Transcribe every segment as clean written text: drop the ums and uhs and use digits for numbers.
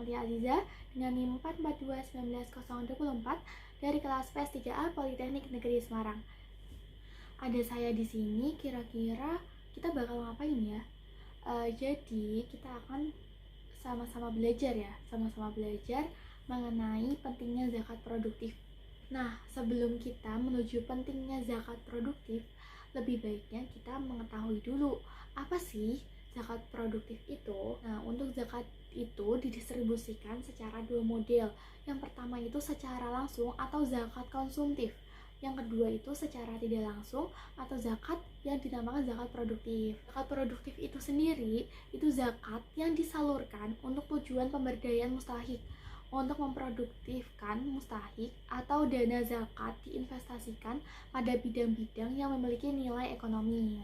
Mutia Aziza dengan NIM 4421924 dari kelas PS 3A Politeknik Negeri Semarang. Ada saya di sini, kira-kira kita bakal ngapain ya? Jadi kita akan sama-sama belajar mengenai pentingnya zakat produktif. Nah, sebelum kita menuju pentingnya zakat produktif, lebih baiknya kita mengetahui dulu apa sih zakat produktif itu. Nah, untuk zakat itu didistribusikan secara dua model. Yang pertama itu secara langsung atau zakat konsumtif. Yang kedua itu secara tidak langsung atau zakat yang dinamakan zakat produktif. Zakat produktif itu sendiri itu zakat yang disalurkan untuk tujuan pemberdayaan mustahik, untuk memproduktifkan mustahik atau dana zakat diinvestasikan pada bidang-bidang yang memiliki nilai ekonomis.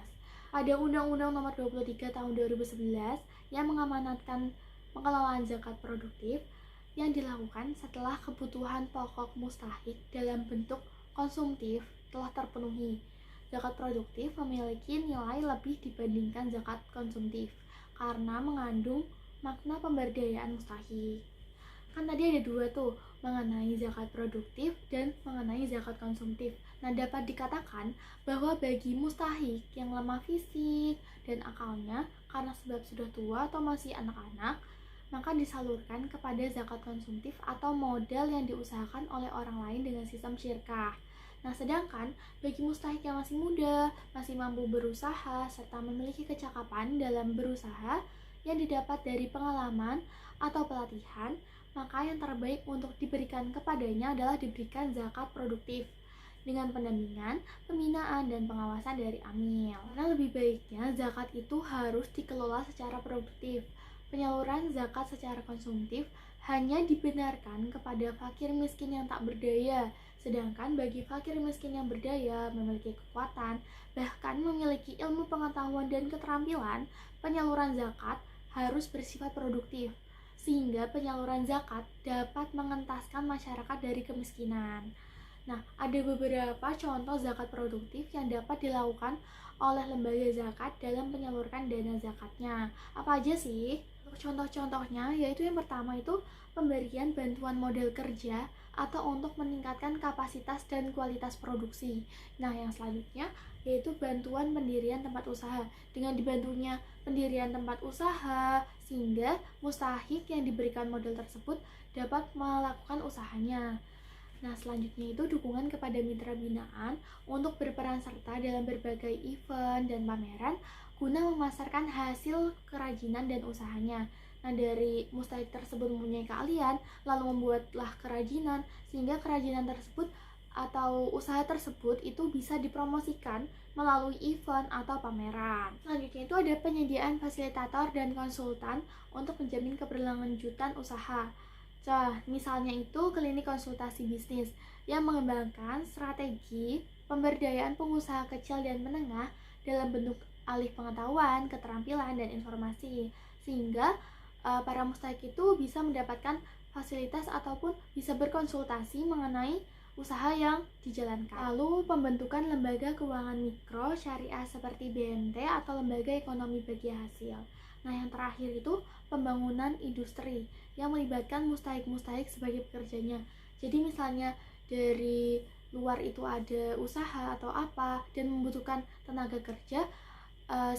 Ada Undang-Undang Nomor 23 Tahun 2011 yang mengamanatkan pengelolaan zakat produktif yang dilakukan setelah kebutuhan pokok mustahik dalam bentuk konsumtif telah terpenuhi. Zakat produktif memiliki nilai lebih dibandingkan zakat konsumtif karena mengandung makna pemberdayaan mustahik. Kan tadi ada dua tuh, mengenai zakat produktif dan mengenai zakat konsumtif. Nah, dapat dikatakan bahwa bagi mustahik yang lemah fisik dan akalnya karena sebab sudah tua atau masih anak-anak, maka disalurkan kepada zakat konsumtif atau modal yang diusahakan oleh orang lain dengan sistem syirkah. Nah, sedangkan bagi mustahik yang masih muda, masih mampu berusaha, serta memiliki kecakapan dalam berusaha yang didapat dari pengalaman atau pelatihan, maka yang terbaik untuk diberikan kepadanya adalah diberikan zakat produktif dengan pendampingan, pembinaan, dan pengawasan dari amil. Karena lebih baiknya zakat itu harus dikelola secara produktif. Penyaluran zakat secara konsumtif hanya dibenarkan kepada fakir miskin yang tak berdaya, sedangkan bagi fakir miskin yang berdaya, memiliki kekuatan, bahkan memiliki ilmu pengetahuan dan keterampilan, penyaluran zakat harus bersifat produktif, sehingga penyaluran zakat dapat mengentaskan masyarakat dari kemiskinan. Nah, ada beberapa contoh zakat produktif yang dapat dilakukan oleh lembaga zakat dalam menyalurkan dana zakatnya. Apa aja sih? Contoh-contohnya yaitu yang pertama itu pemberian bantuan modal kerja atau untuk meningkatkan kapasitas dan kualitas produksi. Nah, yang selanjutnya yaitu bantuan pendirian tempat usaha. Dengan dibantunya pendirian tempat usaha, sehingga mustahik yang diberikan modal tersebut dapat melakukan usahanya. Nah, selanjutnya itu dukungan kepada mitra binaan untuk berperan serta dalam berbagai event dan pameran guna memasarkan hasil kerajinan dan usahanya. Nah, dari mustahik tersebut mempunyai keahlian, lalu membuatlah kerajinan, sehingga kerajinan tersebut atau usaha tersebut itu bisa dipromosikan melalui event atau pameran. Selanjutnya itu ada penyediaan fasilitator dan konsultan untuk menjamin keberlanjutan usaha. Misalnya itu klinik konsultasi bisnis yang mengembangkan strategi pemberdayaan pengusaha kecil dan menengah dalam bentuk alih pengetahuan, keterampilan, dan informasi, sehingga para mustahik itu bisa mendapatkan fasilitas ataupun bisa berkonsultasi mengenai usaha yang dijalankan. Lalu pembentukan lembaga keuangan mikro syariah seperti BMT atau lembaga ekonomi bagi hasil. Nah, yang terakhir itu pembangunan industri yang melibatkan mustahik-mustahik sebagai pekerjanya. Jadi misalnya dari luar itu ada usaha atau apa dan membutuhkan tenaga kerja,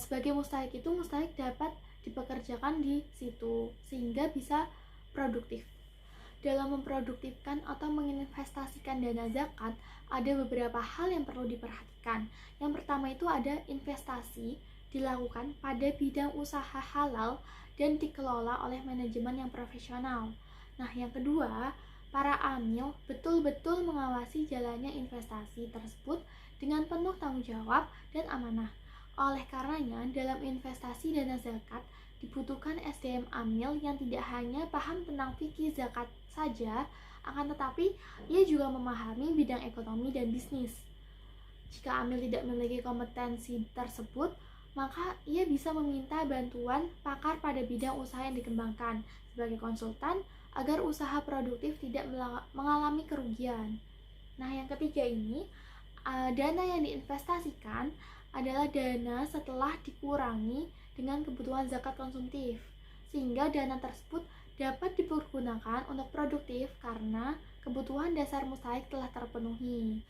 sebagai mustahik itu mustahik dapat dipekerjakan di situ sehingga bisa produktif. Dalam memproduktifkan atau menginvestasikan dana zakat, ada beberapa hal yang perlu diperhatikan. Yang pertama itu ada investasi dilakukan pada bidang usaha halal dan dikelola oleh manajemen yang profesional. Nah, yang kedua, para amil betul-betul mengawasi jalannya investasi tersebut dengan penuh tanggung jawab dan amanah. Oleh karenanya, dalam investasi dana zakat dibutuhkan SDM amil yang tidak hanya paham tentang fikih zakat saja, akan tetapi ia juga memahami bidang ekonomi dan bisnis. Jika amil tidak memiliki kompetensi tersebut, maka ia bisa meminta bantuan pakar pada bidang usaha yang dikembangkan sebagai konsultan agar usaha produktif tidak mengalami kerugian. Nah, yang ketiga ini, dana yang diinvestasikan adalah dana setelah dikurangi dengan kebutuhan zakat konsumtif, sehingga dana tersebut dapat dipergunakan untuk produktif karena kebutuhan dasar mustahik telah terpenuhi.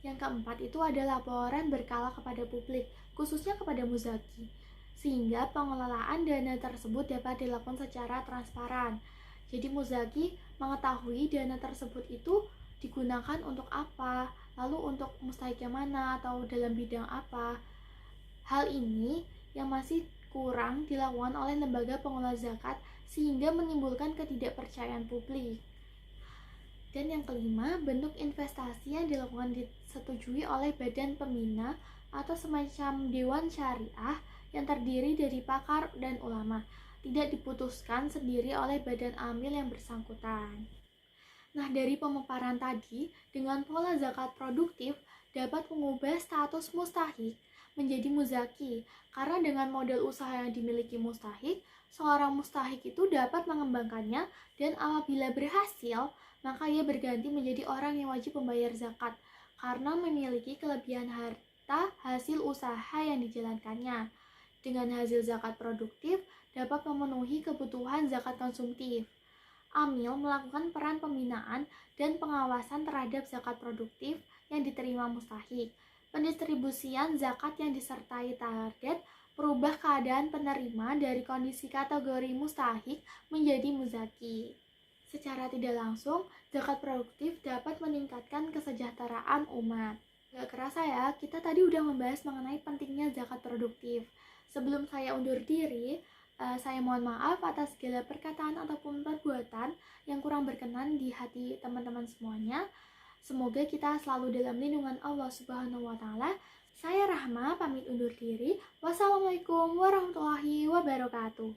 Yang keempat itu adalah laporan berkala kepada publik, khususnya kepada muzaki, sehingga pengelolaan dana tersebut dapat dilakukan secara transparan. Jadi muzaki mengetahui dana tersebut itu digunakan untuk apa, lalu untuk mustahik yang mana atau dalam bidang apa. Hal ini yang masih kurang dilakukan oleh lembaga pengelola zakat sehingga menimbulkan ketidakpercayaan publik. Dan yang kelima, bentuk investasi yang dilakukan disetujui oleh badan pembina atau semacam dewan syariah yang terdiri dari pakar dan ulama, tidak diputuskan sendiri oleh badan amil yang bersangkutan. Nah, dari pemaparan tadi, dengan pola zakat produktif dapat mengubah status mustahik menjadi muzaki, karena dengan model usaha yang dimiliki mustahik, seorang mustahik itu dapat mengembangkannya dan apabila berhasil, maka ia berganti menjadi orang yang wajib membayar zakat karena memiliki kelebihan harta hasil usaha yang dijalankannya. Dengan hasil zakat produktif dapat memenuhi kebutuhan zakat konsumtif. Amil melakukan peran pembinaan dan pengawasan terhadap zakat produktif yang diterima mustahik. Pendistribusian zakat yang disertai target merubah keadaan penerima dari kondisi kategori mustahik menjadi muzaki. Secara tidak langsung, zakat produktif dapat meningkatkan kesejahteraan umat. Gak kerasa ya, kita tadi udah membahas mengenai pentingnya zakat produktif. Sebelum saya undur diri, saya mohon maaf atas segala perkataan ataupun perbuatan yang kurang berkenan di hati teman-teman semuanya. Semoga kita selalu dalam lindungan Allah Subhanahu wa Ta'ala. Saya Rahma, pamit undur diri. Wassalamualaikum warahmatullahi wabarakatuh.